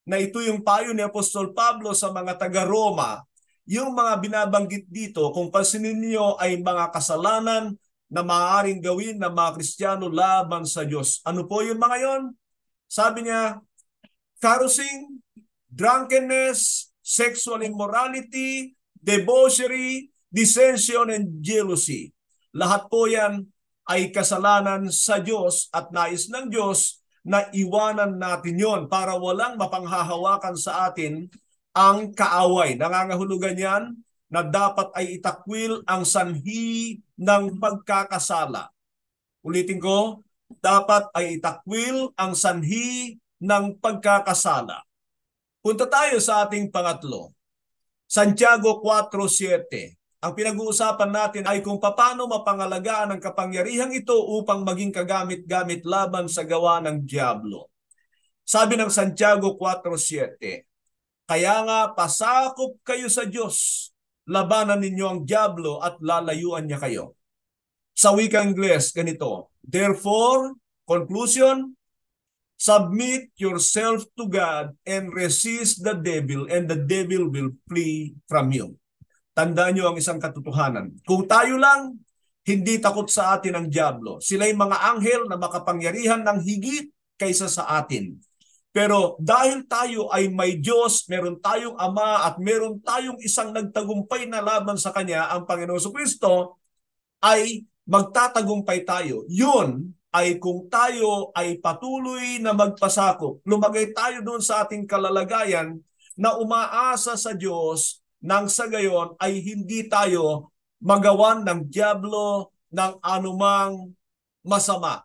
na ito yung payo ni Apostol Pablo sa mga taga-Roma. Yung mga binabanggit dito, kung pansinin niyo, ay mga kasalanan na maaaring gawin ng mga Kristiyano laban sa Diyos. Ano po yung mga yon? Sabi niya, carousing, drunkenness, sexual immorality, debauchery, dissension, and jealousy. Lahat po yan ay kasalanan sa Diyos at nais ng Diyos na iwanan natin yon para walang mapanghahawakan sa atin ang kaaway. Nangangahulugan yan na dapat ay itakwil ang sanhi ng pagkakasala. Ulitin ko, dapat ay itakwil ang sanhi ng pagkakasala. Punta tayo sa ating pangatlo. Santiago 4:7. Ang pinag-uusapan natin ay kung paano mapangalagaan ang kapangyarihang ito upang maging kagamit-gamit laban sa gawa ng dyablo. Sabi ng Santiago 4:7, kaya nga pasakop kayo sa Diyos, labanan ninyo ang dyablo at lalayuan niya kayo. Sa wikang Ingles, ganito, therefore, conclusion, submit yourself to God and resist the devil and the devil will flee from you. Tandaan nyo ang isang katotohanan. Kung tayo lang, hindi takot sa atin ang dyablo. Sila'y mga anghel na makapangyarihan ng higit kaysa sa atin. Pero dahil tayo ay may Diyos, meron tayong Ama at meron tayong isang nagtagumpay na laban sa Kanya, ang Panginoon Jesucristo, ay magtatagumpay tayo. Yun ay kung tayo ay patuloy na magpasakop. Lumagay tayo doon sa ating kalalagayan na umaasa sa Diyos nang sa gayon ay hindi tayo magawan ng dyablo ng anumang masama.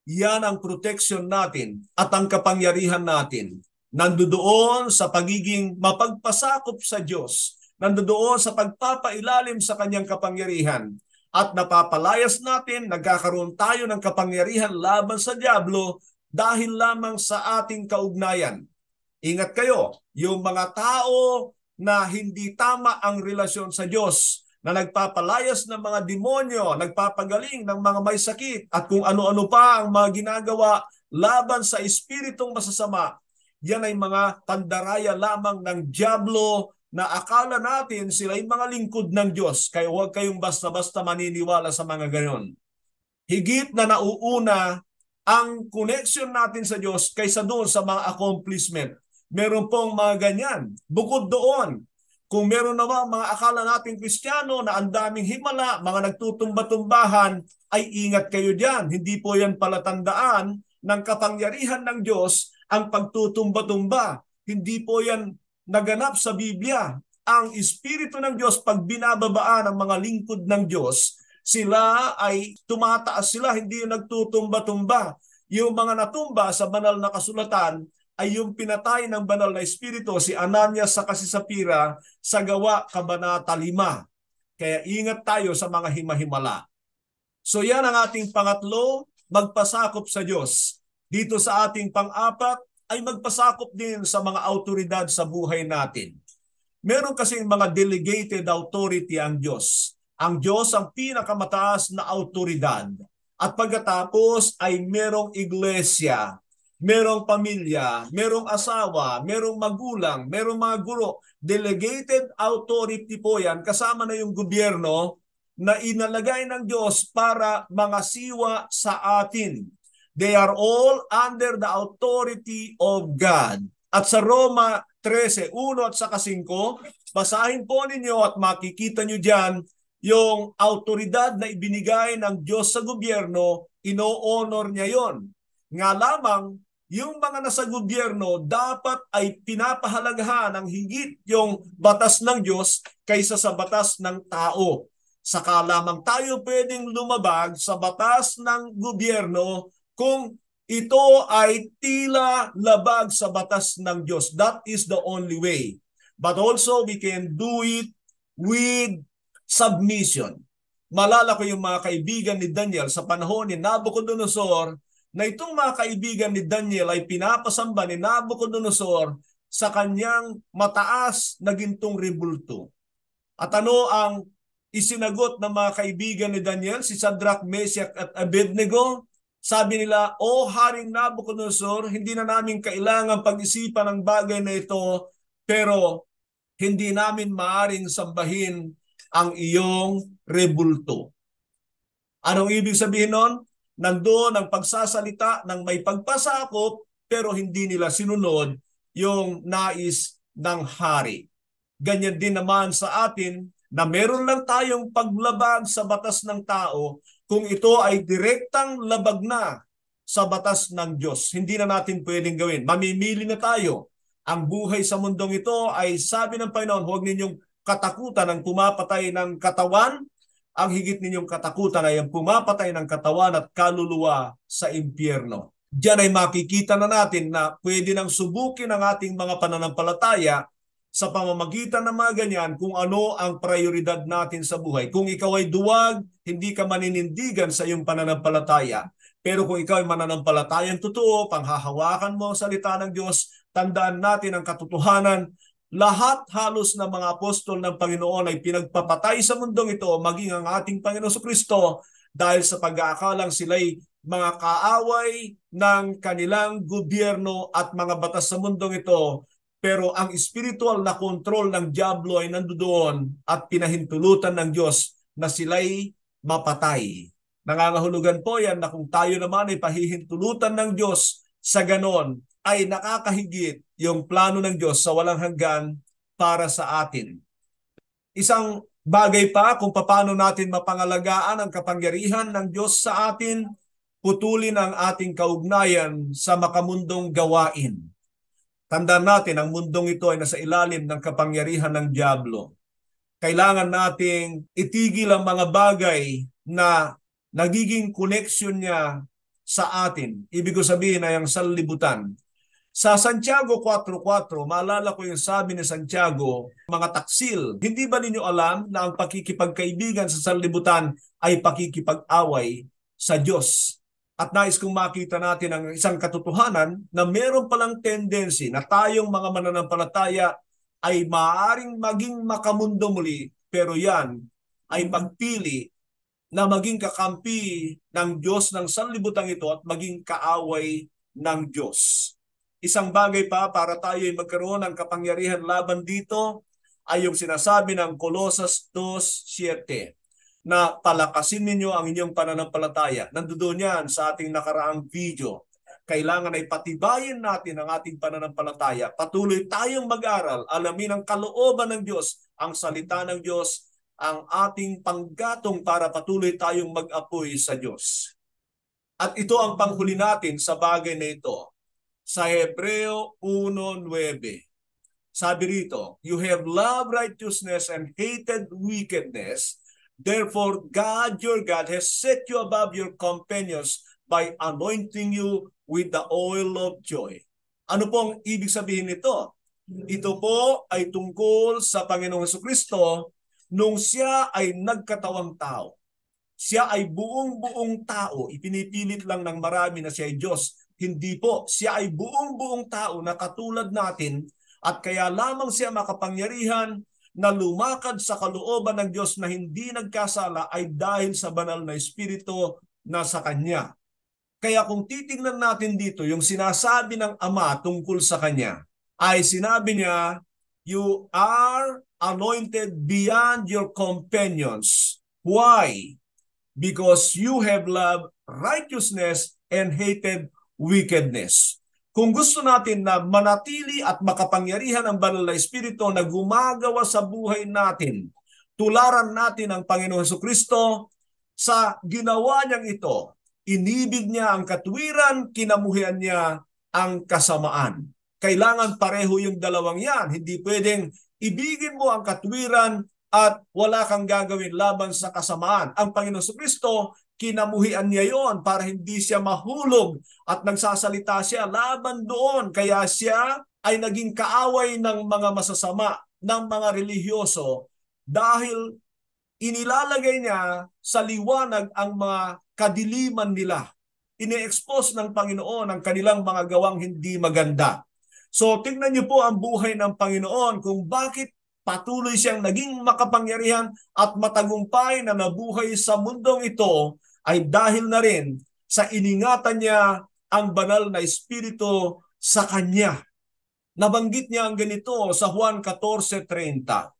Yan ang protection natin at ang kapangyarihan natin. Nandoon sa pagiging mapagpasakop sa Diyos. Nandoon sa pagpapailalim sa kanyang kapangyarihan. At napapalayas natin, nagkakaroon tayo ng kapangyarihan laban sa dyablo dahil lamang sa ating kaugnayan. Ingat kayo, yung mga tao na hindi tama ang relasyon sa Diyos, na nagpapalayas ng mga demonyo, nagpapagaling ng mga may sakit, at kung ano-ano pa ang mga ginagawa laban sa espiritong masasama, yan ay mga pandaraya lamang ng dyablo na akala natin sila ay mga lingkod ng Diyos. Kaya huwag kayong basta-basta maniniwala sa mga gayon. Higit na nauuna ang connection natin sa Diyos kaysa doon sa mga accomplishment. Meron pong mga ganyan. Bukod doon, kung meron naman mga akala nating Kristiyano na ang daming himala, mga nagtutumba-tumbahan, ay ingat kayo dyan. Hindi po yan palatandaan ng kapangyarihan ng Diyos ang pagtutumba-tumba. Hindi po yan naganap sa Biblia. Ang Espiritu ng Diyos, pag binababaan ang mga lingkod ng Diyos, sila ay tumataas sila, hindi yung nagtutumba-tumba. Yung mga natumba sa banal na kasulatan ay yung pinatay ng banal na espiritu, si Ananias sa si Sapira, sa Gawa, Kabanata 5. Kaya ingat tayo sa mga himahimala. So yan ang ating pangatlo, magpasakop sa Diyos. Dito sa ating pang-apat ay magpasakop din sa mga autoridad sa buhay natin. Meron kasing mga delegated authority ang Diyos. Ang Diyos ang pinakamataas na autoridad. At pagkatapos ay merong iglesia, merong pamilya, merong asawa, merong magulang, merong mga guro. Delegated authority po yan, kasama na yung gobyerno na inalagay ng Diyos para mangasiwa sa atin. They are all under the authority of God. At sa Roma 13:1 at saka 5, basahin po ninyo at makikita nyo dyan yung autoridad na ibinigay ng Diyos sa gobyerno, ino-honor niya yon. Nga lamang, yung mga nasa gobyerno dapat ay pinapahalagahan ng higit yung batas ng Diyos kaysa sa batas ng tao. Saka lamang tayo pwedeng lumabag sa batas ng gobyerno kung ito ay tila labag sa batas ng Diyos. That is the only way. But also we can do it with submission. Malala ko yung mga kaibigan ni Daniel sa panahon ni Nabucodonosor, na itong mga kaibigan ni Daniel ay pinapasamba ni Nabucodonosor sa kanyang mataas na gintong rebulto. At ano ang isinagot ng mga kaibigan ni Daniel, si Shadrach, Meshach at Abednego? Sabi nila, "O Haring Nabucodonosor, hindi na namin kailangan pag-isipan ang bagay na ito, pero hindi namin maaring sambahin ang iyong rebulto." Anong ibig sabihin nun? Nandoon ang pagsasalita ng may pagpasakop, pero hindi nila sinunod yung nais ng hari. Ganyan din naman sa atin na meron lang tayong paglabag sa batas ng tao kung ito ay direktang labag na sa batas ng Diyos. Hindi na natin pwedeng gawin. Mamimili na tayo. Ang buhay sa mundong ito ay, sabi ng Panginoon, huwag ninyong katakutan ang pumapatay ng katawan. Ang higit ninyong katakutan ay ang pumapatay ng katawan at kaluluwa sa impyerno. Diyan ay makikita na natin na pwede nang subukin ang ating mga pananampalataya sa pamamagitan ng mga ganyan kung ano ang prioridad natin sa buhay. Kung ikaw ay duwag, hindi ka maninindigan sa iyong pananampalataya. Pero kung ikaw ay mananampalatayang totoo, panghahawakan mo ang salita ng Diyos, tandaan natin ang katotohanan, lahat halos ng mga apostol ng Panginoon ay pinagpapatay sa mundong ito, maging ang ating Panginoon Kristo, dahil sa pag-aakalang sila'y mga kaaway ng kanilang gobyerno at mga batas sa mundong ito. Pero ang spiritual na kontrol ng dyablo ay nandoon at pinahintulutan ng Diyos na sila'y mapatay. Nangangahulugan po yan na kung tayo naman ay pahihintulutan ng Diyos sa ganon, ay nakakahigit yung plano ng Diyos sa walang hanggan para sa atin. Isang bagay pa kung paano natin mapangalagaan ang kapangyarihan ng Diyos sa atin, putulin ang ating kaugnayan sa makamundong gawain. Tandaan natin, ang mundong ito ay nasa ilalim ng kapangyarihan ng dyablo. Kailangan nating itigil ang mga bagay na nagiging connection niya sa atin. Ibig sabihin ay ang sanlibutan. Sa Santiago 4:4, maalala ko yung sabi ni Santiago, mga taksil, hindi ba ninyo alam na ang pakikipagkaibigan sa sanlibutan ay pakikipag-away sa Diyos? At nais kong makita natin ang isang katotohanan na meron palang tendency na tayong mga mananampalataya ay maaaring maging makamundo muli, pero yan ay pagpili na maging kakampi ng Diyos ng sanlibutan ito at maging kaaway ng Diyos. Isang bagay pa para tayo ay magkaroon ng kapangyarihan laban dito ay yung sinasabi ng Colosas 2:7 na palakasin ninyo ang inyong pananampalataya. Nandoon yan sa ating nakaraang video. Kailangan ay patibayin natin ang ating pananampalataya. Patuloy tayong mag-aral, alamin ang kalooban ng Diyos, ang salita ng Diyos, ang ating panggatong para patuloy tayong mag-apoy sa Diyos. At ito ang panghuli natin sa bagay na ito. Sa Hebreo 1:9, sabi rito, you have loved righteousness and hated wickedness. Therefore, God, your God, has set you above your companions by anointing you with the oil of joy. Ano pong ibig sabihin nito? Ito po ay tungkol sa Panginoong Jesucristo nung siya ay nagkatawang tao. Siya ay buong-buong tao. Ipinipilit lang ng marami na siya ay Diyos. Hindi po. Siya ay buong-buong tao na katulad natin at kaya lamang siya makapangyarihan na lumakad sa kalooban ng Diyos na hindi nagkasala ay dahil sa banal na Espiritu na sa Kanya. Kaya kung titingnan natin dito, yung sinasabi ng Ama tungkol sa Kanya, ay sinabi niya, you are anointed beyond your companions. Why? Because you have loved righteousness and hated wickedness. Kung gusto natin na manatili at makapangyarihan ang banal na Espiritu na gumagawa sa buhay natin, tularan natin ang Panginoon Jesucristo sa ginawa niyang ito. Inibig niya ang katuwiran, kinamuhian niya ang kasamaan. Kailangan pareho yung dalawang yan. Hindi pwedeng ibigin mo ang katuwiran at wala kang gagawin laban sa kasamaan. Ang Panginoon Jesucristo, kinamuhian niya yon para hindi siya mahulog at nagsasalita siya laban doon. Kaya siya ay naging kaaway ng mga masasama, ng mga relihiyoso dahil inilalagay niya sa liwanag ang mga kadiliman nila. Ini-expose ng Panginoon ang kanilang mga gawang hindi maganda. So tingnan niyo po ang buhay ng Panginoon kung bakit patuloy siyang naging makapangyarihan at matagumpay na nabuhay sa mundong ito ay dahil na rin sa iningatan niya ang banal na Espiritu sa Kanya. Nabanggit niya ang ganito sa Juan 14:30.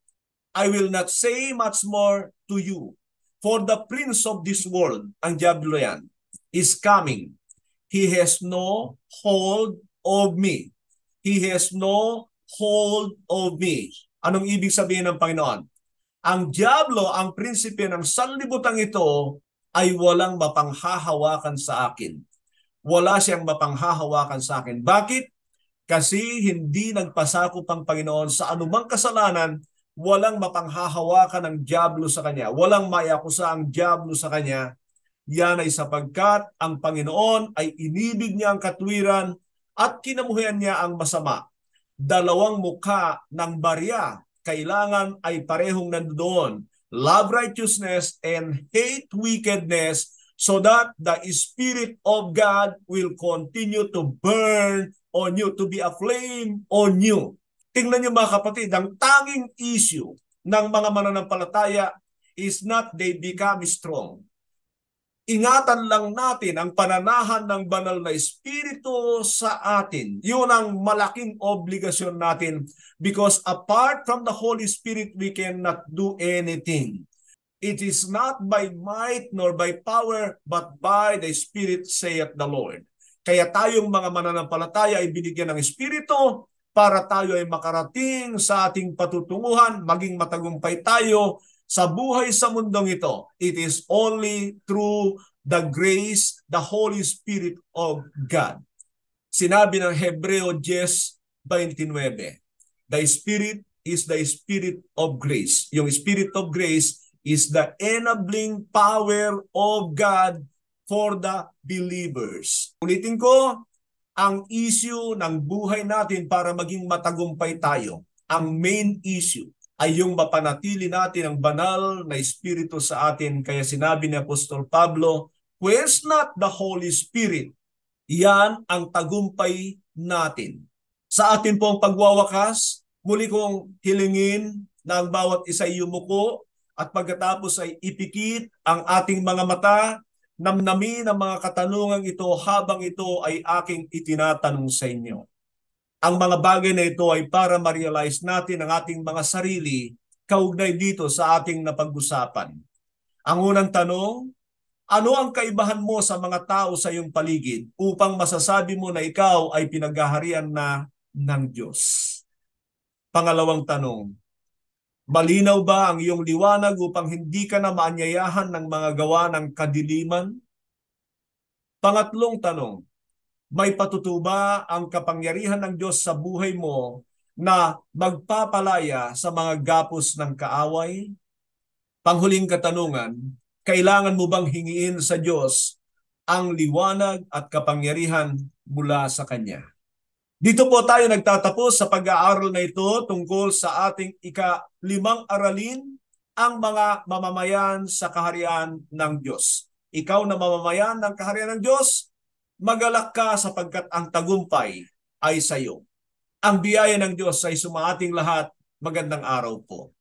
I will not say much more to you, for the prince of this world, ang diablo yan, is coming. He has no hold of me. He has no hold of me. Anong ibig sabihin ng Panginoon? Ang diablo, ang prinsipe ng sanlibutan ito, ay walang mapanghahawakan sa akin. Wala siyang mapanghahawakan sa akin. Bakit? Kasi hindi nagpasakop ang Panginoon sa anumang kasalanan, walang mapanghahawakan ng diablo sa kanya. Walang maiakusa ang diablo sa kanya. Yan ay sapagkat ang Panginoon ay inibig niya ang katwiran at kinamuhian niya ang masama. Dalawang mukha ng barya, kailangan ay parehong nandoon. Love righteousness and hate wickedness so that the Spirit of God will continue to burn on you, to be a flame on you. Tingnan niyo mga kapatid, ang tanging issue ng mga mananampalataya is not they become strong. Ingatan lang natin ang pananahan ng banal na Espiritu sa atin. Yun ang malaking obligasyon natin because apart from the Holy Spirit, we cannot do anything. It is not by might nor by power, but by the Spirit, saith the Lord. Kaya tayong mga mananampalataya ay binigyan ng Espiritu para tayo ay makarating sa ating patutunguhan, maging matagumpay tayo sa buhay sa mundong ito. It is only through the grace, the Holy Spirit of God. Sinabi ng Hebreo 10:29, the Spirit is the Spirit of grace. Yung Spirit of grace, is the enabling power of God for the believers. Ulitin ko, ang issue ng buhay natin para maging matagumpay tayo, ang main issue ay yung mapanatili natin ang banal na Espiritu sa atin. Kaya sinabi ni Apostol Pablo, quench not the Holy Spirit. Yan ang tagumpay natin. Sa atin pong pagwawakas, muli kong hilingin na ang bawat isa ay yumuko at pagkatapos ay ipikit ang ating mga mata, namnamin ang mga katanungang ito habang ito ay aking itinatanong sa inyo. Ang mga bagay na ito ay para ma-realize natin ang ating mga sarili kaugnay dito sa ating napag-usapan. Ang unang tanong, ano ang kaibahan mo sa mga tao sa iyong paligid upang masasabi mo na ikaw ay pinaghaharian na ng Diyos? Pangalawang tanong, malinaw ba ang iyong liwanag upang hindi ka na maanyayahan ng mga gawa ng kadiliman? Pangatlong tanong, may patutuba ang kapangyarihan ng Diyos sa buhay mo na magpapalaya sa mga gapos ng kaaway? Panghuling katanungan, kailangan mo bang hingiin sa Diyos ang liwanag at kapangyarihan mula sa Kanya? Dito po tayo nagtatapos sa pag-aaral na ito tungkol sa ating ika-5 aralin, ang mga mamamayan sa kaharian ng Diyos. Ikaw na mamamayan ng kaharian ng Diyos, magalak ka sapagkat ang tagumpay ay sa iyo. Ang biyaya ng Diyos ay sumaating lahat. Magandang araw po.